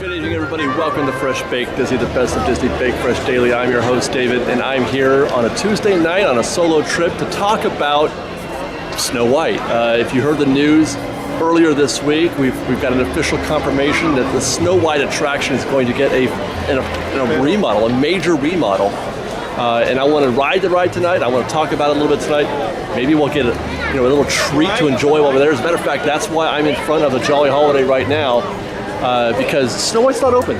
Good evening, everybody. Welcome to Fresh Baked Disney, the best of Disney Baked Fresh Daily. I'm your host, David, and I'm here on a Tuesday night on a solo trip to talk about Snow White. If you heard the news earlier this week, we've got an official confirmation that the Snow White attraction is going to get a remodel, a major remodel. And I want to ride the ride tonight. I want to talk about it a little bit tonight. Maybe we'll get a little treat to enjoy while we're there. As a matter of fact, that's why I'm in front of the Jolly Holiday right now. Because Snow White's not open.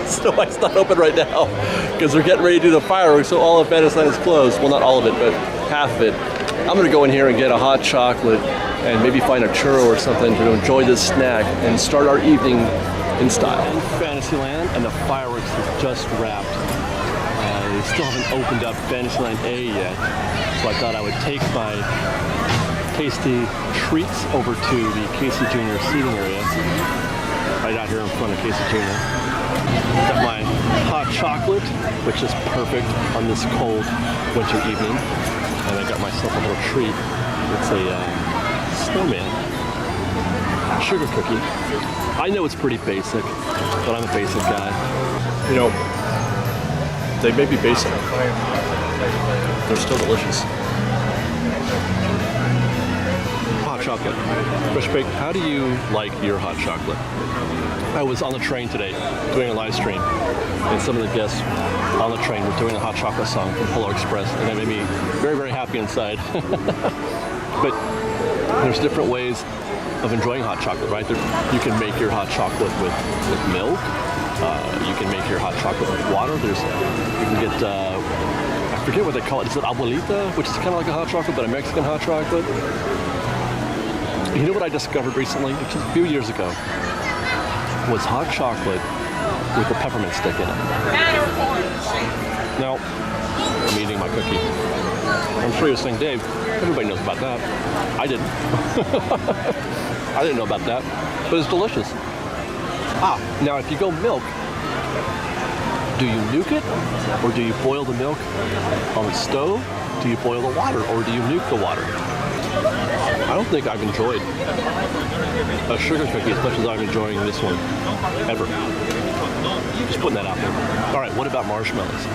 Snow White's not open right now because they're getting ready to do the fireworks, so all of Fantasyland is closed. Well, not all of it, but half of it. I'm going to go in here and get a hot chocolate and maybe find a churro or something to enjoy this snack and start our evening in style. In Fantasyland, and the fireworks have just wrapped. They still haven't opened up Fantasyland A yet, so I thought I would take my tasty treats over to the Casey Jr. seating area. Right out here in front of Casey Jr. Got my hot chocolate, which is perfect on this cold winter evening. And I got myself a little treat. It's a snowman sugar cookie. I know it's pretty basic, but I'm a basic guy. You know, they may be basic. They're still delicious. Chocolate. Fresh Baked, how do you like your hot chocolate? I was on the train today doing a live stream, and some of the guests on the train were doing a hot chocolate song from Polar Express, and that made me very, very happy inside. But there's different ways of enjoying hot chocolate, right? You can make your hot chocolate with milk. You can make your hot chocolate with water. You can get, I forget what they call it. Is it abuelita, which is kind of like a hot chocolate, but a Mexican hot chocolate? You know what I discovered recently, just a few years ago, was hot chocolate with a peppermint stick in it. Now, I'm eating my cookie. I'm sure you're saying, Dave, everybody knows about that. I didn't. I didn't know about that, but it's delicious. Now if you go milk, do you nuke it, or do you boil the milk on the stove? Do you boil the water, or do you nuke the water? I don't think I've enjoyed a sugar cookie as much as I'm enjoying this one, ever. Just putting that out there. All right, what about marshmallows?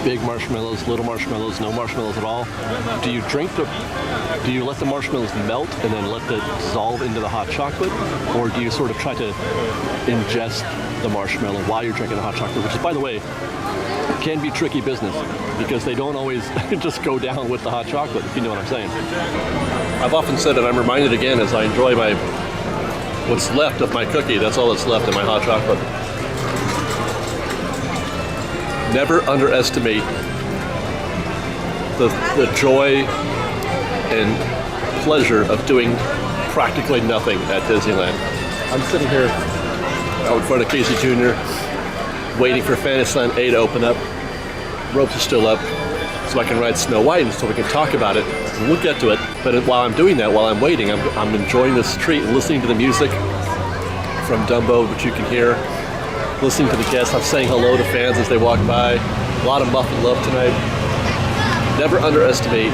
Big marshmallows, little marshmallows, no marshmallows at all? Do you let the marshmallows melt and then let it dissolve into the hot chocolate? Or do you sort of try to ingest the marshmallow while you're drinking the hot chocolate, which is, by the way, can be tricky business because they don't always just go down with the hot chocolate, if you know what I'm saying. I've often said, and I'm reminded again as I enjoy what's left of my cookie, that's all that's left in my hot chocolate. Never underestimate the joy and pleasure of doing practically nothing at Disneyland. I'm sitting here out in front of Casey Jr., waiting for Fantasyland A to open up. Ropes are still up, so I can ride Snow White and so we can talk about it. And we'll get to it. But while I'm doing that, while I'm waiting, I'm enjoying this treat and listening to the music from Dumbo, which you can hear. Listening to the guests. I'm saying hello to fans as they walk by. A lot of Muffin love tonight. Never underestimate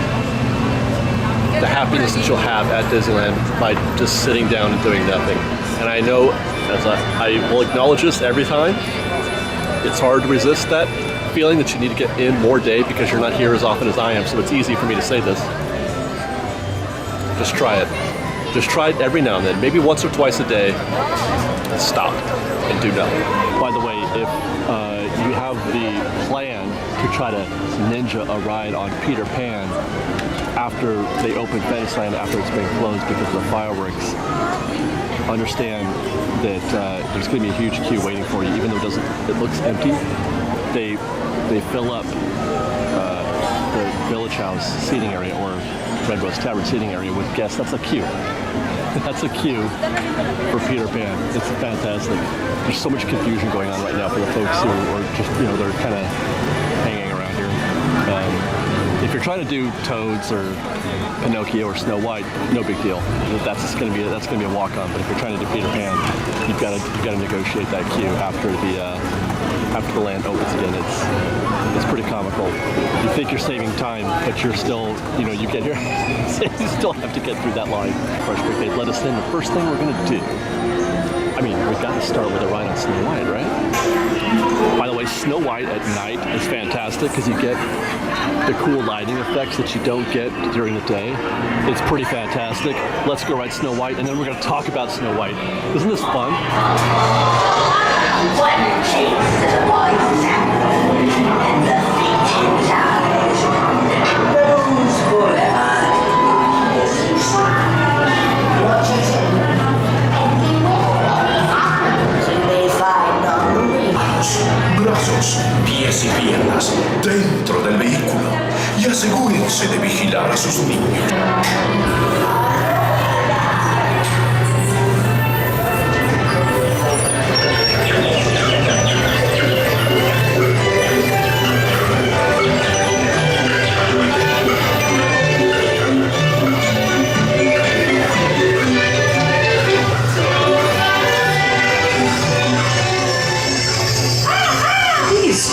the happiness that you'll have at Disneyland by just sitting down and doing nothing. And I know, as I will acknowledge this every time, it's hard to resist that feeling that you need to get in more day because you're not here as often as I am, so it's easy for me to say this. Just try it. Just try it every now and then, maybe once or twice a day. Stop and do nothing. By the way, if you have the plan to try to ninja a ride on Peter Pan after they open Fantasyland, after it's been closed because of the fireworks, understand that there's going to be a huge queue waiting for you, even though it looks empty. They fill up the Village House seating area or Red Rose Tavern seating area with guests. That's a queue. That's a queue for Peter Pan. It's fantastic. There's so much confusion going on right now for the folks who are just, they're kind of hanging around here. If you're trying to do Toads or Pinocchio or Snow White, no big deal. That's going to be a walk-on. But if you're trying to do Peter Pan, you've got to negotiate that queue after the land opens again. It's pretty comical. You think you're saving time, but you're still, you get here, you still have to get through that line. Fresh Baked, let us in. The first thing we're going to do, I I mean, we got to start with a ride on Snow White, right? By the way, Snow White at night is fantastic because you get the cool lighting effects that you don't get during the day. It's pretty fantastic. Let's go ride Snow White, and then we're going to talk about Snow White. Isn't this fun? Brazos, pies y piernas dentro del vehículo y asegúrense de vigilar a sus niños.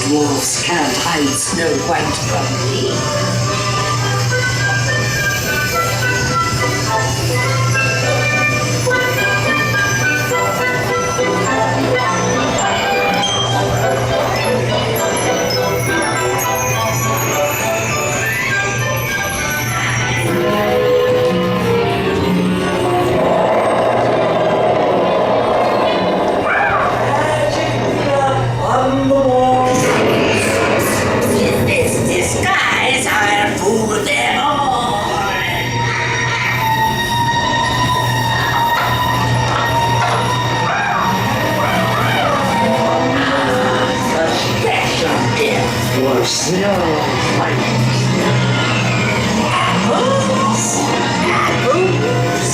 Dwarfs can't hide Snow White from me. Snow White. Apples, apples.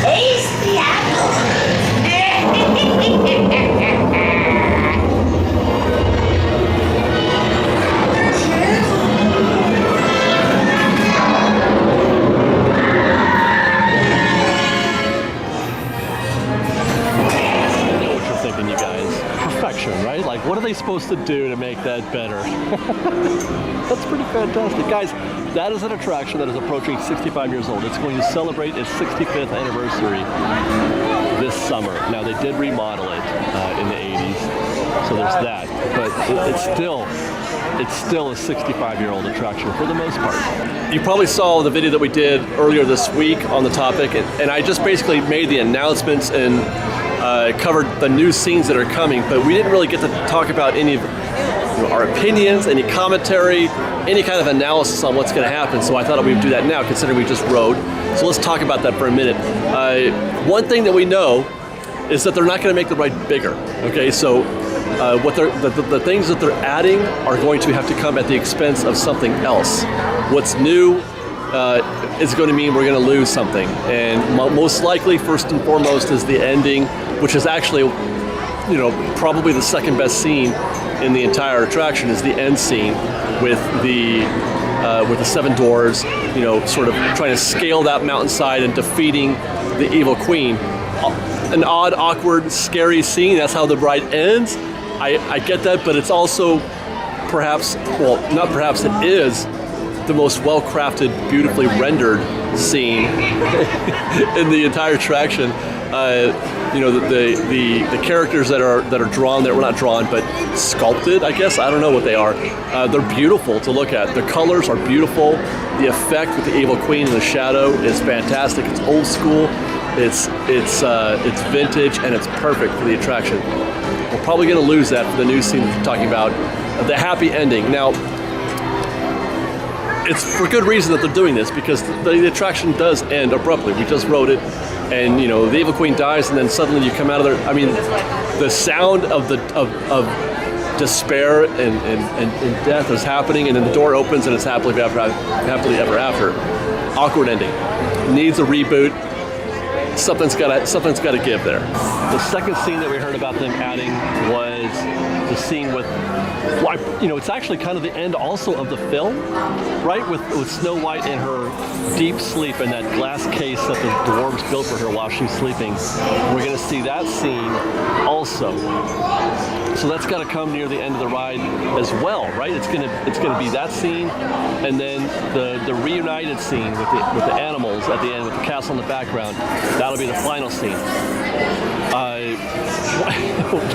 Taste the apple. Right? Like, what are they supposed to do to make that better? That's pretty fantastic. Guys, that is an attraction that is approaching 65 years old. It's going to celebrate its 65th anniversary this summer. Now, they did remodel it in the 80s, so there's that. But it's still a 65-year-old attraction for the most part. You probably saw the video that we did earlier this week on the topic, and I just basically made the announcements and covered the new scenes that are coming, but we didn't really get to talk about any of our opinions, any commentary, any kind of analysis on what's going to happen. So I thought we'd do that now, considering we just rode. So let's talk about that for a minute. One thing that we know is that they're not going to make the ride bigger. Okay, so what the things that they're adding are going to have to come at the expense of something else. What's new is going to mean we're going to lose something, and most likely, first and foremost, is the ending, which is actually, you know, probably the second best scene in the entire attraction, is the end scene with the seven dwarves, you know, sort of trying to scale that mountainside and defeating the evil queen. An odd, awkward, scary scene. That's how the ride ends. I get that, but it's also perhaps, well, not perhaps, it is the most well-crafted, beautifully rendered scene in the entire attraction. You know, the characters that are drawn there, well, not drawn, but sculpted, I guess. I don't know what they are. They're beautiful to look at. The colors are beautiful. The effect with the evil queen in the shadow is fantastic. It's old school. It's vintage, and it's perfect for the attraction. We're probably going to lose that for the new scene that we're talking about, the happy ending. Now, it's for good reason that they're doing this, because the attraction does end abruptly. We just rode it, and you know, the evil queen dies, and then suddenly you come out of there. I mean, the sound of despair and death is happening, and then the door opens, and it's happily ever after. Awkward ending. Needs a reboot. something's got to give there. The second scene that we heard about them adding was the scene with, it's actually kind of the end also of the film, right? With Snow White in her deep sleep in that glass case that the dwarves built for her while she's sleeping. We're going to see that scene also. So that's got to come near the end of the ride as well, right? It's gonna be that scene, and then the reunited scene with the animals at the end with the castle in the background. That'll be the final scene.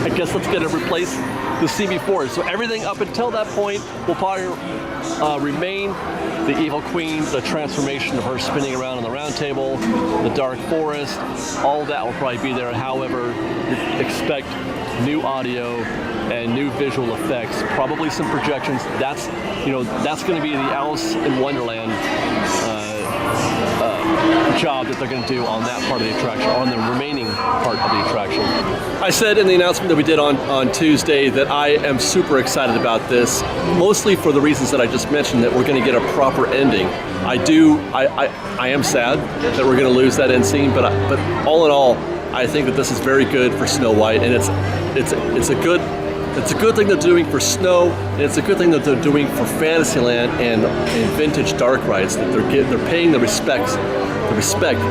I guess that's gonna replace the scene before. So everything up until that point will probably remain. The Evil Queen, the transformation of her spinning around on the round table, the Dark Forest, all that will probably be there. However, expect new audio and new visual effects, probably some projections. That's going to be the Alice in Wonderland job that they're going to do on that part of the attraction, on the remaining part of the attraction. I said in the announcement that we did on Tuesday that I am super excited about this, mostly for the reasons that I just mentioned, that we're going to get a proper ending. I am sad that we're going to lose that end scene, but all in all, I think that this is very good for Snow White, and it's a good thing they're doing for Snow, and it's a good thing that they're doing for Fantasyland and vintage dark rides, that they're paying the respect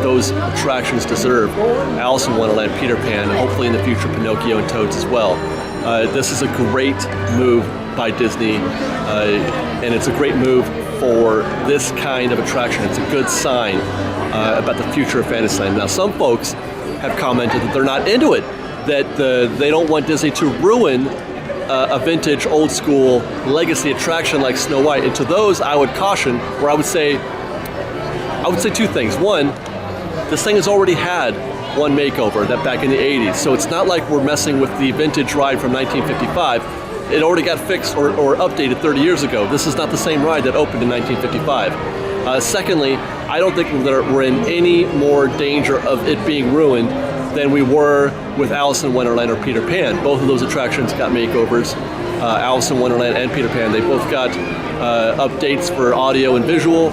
those attractions deserve. Alice in Wonderland, Peter Pan, and hopefully in the future Pinocchio and Toads as well. This is a great move by Disney, and it's a great move for this kind of attraction. It's a good sign about the future of Fantasyland. Now, some folks have commented that they're not into it, that they don't want Disney to ruin a vintage, old school legacy attraction like Snow White. And to those, I would caution, or I would say two things. One, this thing has already had one makeover, that back in the 80s. So it's not like we're messing with the vintage ride from 1955. It already got fixed or updated 30 years ago. This is not the same ride that opened in 1955. Secondly, I don't think we're in any more danger of it being ruined than we were with Alice in Wonderland or Peter Pan. Both of those attractions got makeovers. Alice in Wonderland and Peter Pan, they both got updates for audio and visual.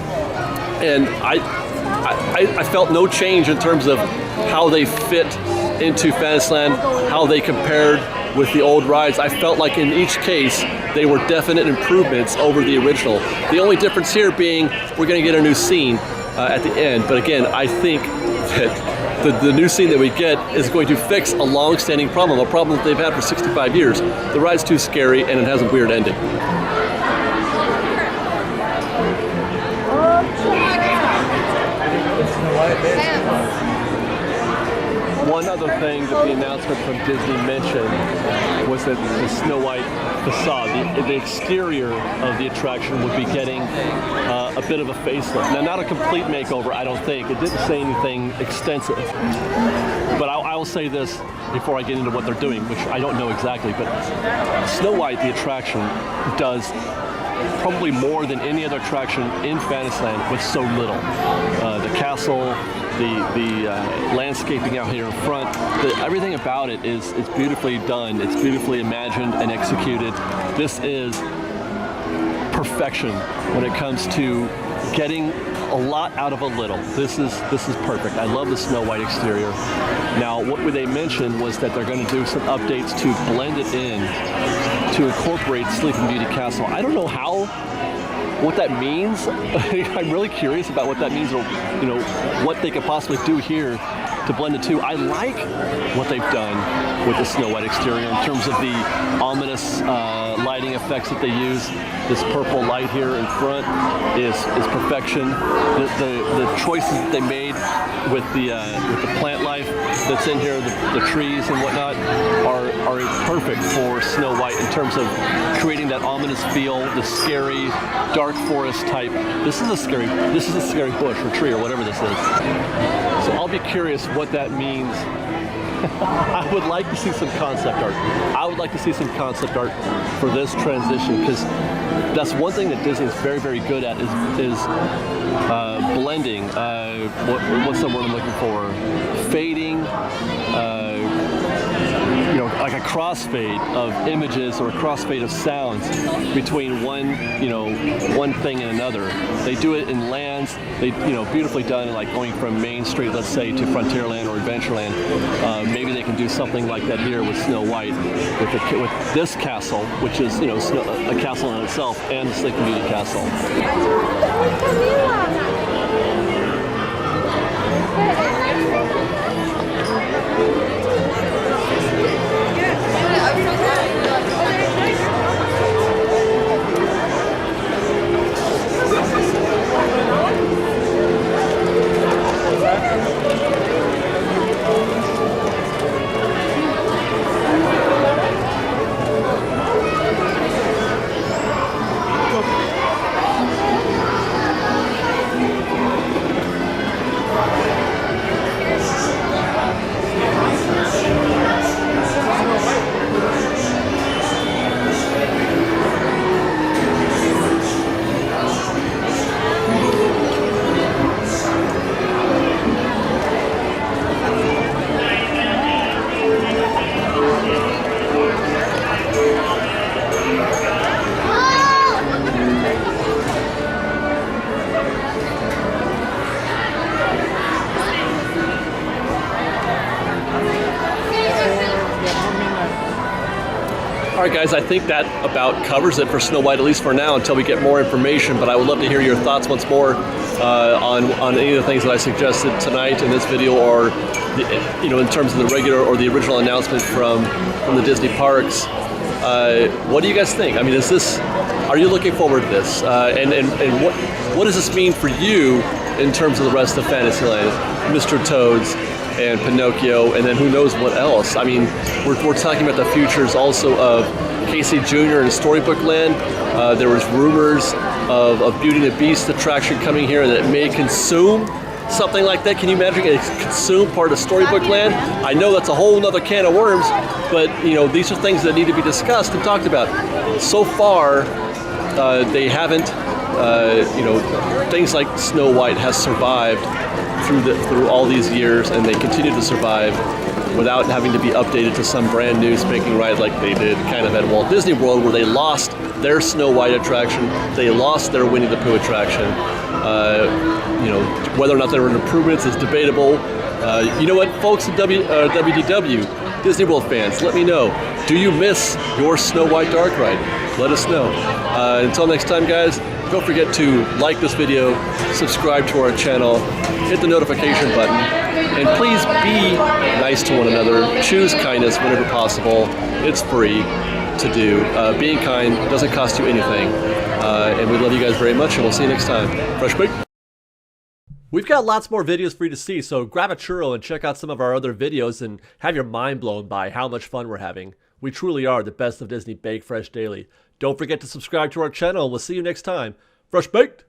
And I felt no change in terms of how they fit into Fantasyland, how they compared with the old rides. I felt like in each case, they were definite improvements over the original. The only difference here being we're going to get a new scene at the end. But again, I think that the new scene that we get is going to fix a long-standing problem, a problem that they've had for 65 years. The ride's too scary and it has a weird ending. One other thing that the announcement from Disney mentioned was that the Snow White facade, the exterior of the attraction would be getting a bit of a facelift. Now, not a complete makeover, I don't think. It didn't say anything extensive. But I will say this before I get into what they're doing, which I don't know exactly, but Snow White, the attraction, does probably more than any other attraction in Fantasyland with so little. The castle, the landscaping out here in front, everything about it is beautifully done. It's beautifully imagined and executed. This is perfection when it comes to getting a lot out of a little. This is perfect. I love the Snow White exterior. Now, what they mentioned was that they're going to do some updates to blend it in, to incorporate Sleeping Beauty Castle. I don't know what that means. I'm really curious about what that means, or what they could possibly do here to blend the two. I like what they've done with the Snow White exterior in terms of the ominous lighting effects that they use. This purple light here in front is perfection. The choices that they made with the plant life that's in here, the trees and whatnot, are perfect for Snow White in terms of creating that ominous feel, the scary dark forest type. This is a scary bush or tree or whatever this is. So I'll be curious what that means. I would like to see some concept art. I would like to see some concept art for this transition, because that's one thing that Disney is very, very good at is blending. What's the word I'm looking for? Fading. Like a crossfade of images or a crossfade of sounds between one thing and another. They do it in lands. They beautifully done, like going from Main Street, let's say, to Frontierland or Adventureland. Maybe they can do something like that here with Snow White, with this castle, which is a castle in itself, and the Sleeping Beauty castle. Alright guys, I think that about covers it for Snow White, at least for now, until we get more information. But I would love to hear your thoughts once more on any of the things that I suggested tonight in this video, or in terms of the regular or the original announcement from the Disney parks. What do you guys think? I mean, are you looking forward to this? And what does this mean for you in terms of the rest of Fantasyland? Mr. Toad's and Pinocchio, and then who knows what else. I mean, we're talking about the futures also of Casey Jr. and Storybook Land. There was rumors of Beauty and the Beast attraction coming here that may consume something like that. Can you imagine it consume part of Storybook Land? I know that's a whole nother can of worms, but these are things that need to be discussed and talked about. So far, they haven't. Things like Snow White has survived through all these years, and they continue to survive without having to be updated to some brand new spanking ride like they did kind of at Walt Disney World, where they lost their Snow White attraction, they lost their Winnie the Pooh attraction. Whether or not there were improvements is debatable. You know what, folks at WDW, Disney World fans, let me know. Do you miss your Snow White Dark Ride? Let us know. Until next time, guys, don't forget to like this video, subscribe to our channel, hit the notification button, and please be nice to one another. Choose kindness whenever possible. It's free to do. Being kind doesn't cost you anything. And we love you guys very much, and we'll see you next time. Fresh Baked. We've got lots more videos for you to see, so grab a churro and check out some of our other videos and have your mind blown by how much fun we're having. We truly are the best of Disney Baked Fresh Daily. Don't forget to subscribe to our channel, and we'll see you next time. Fresh Baked!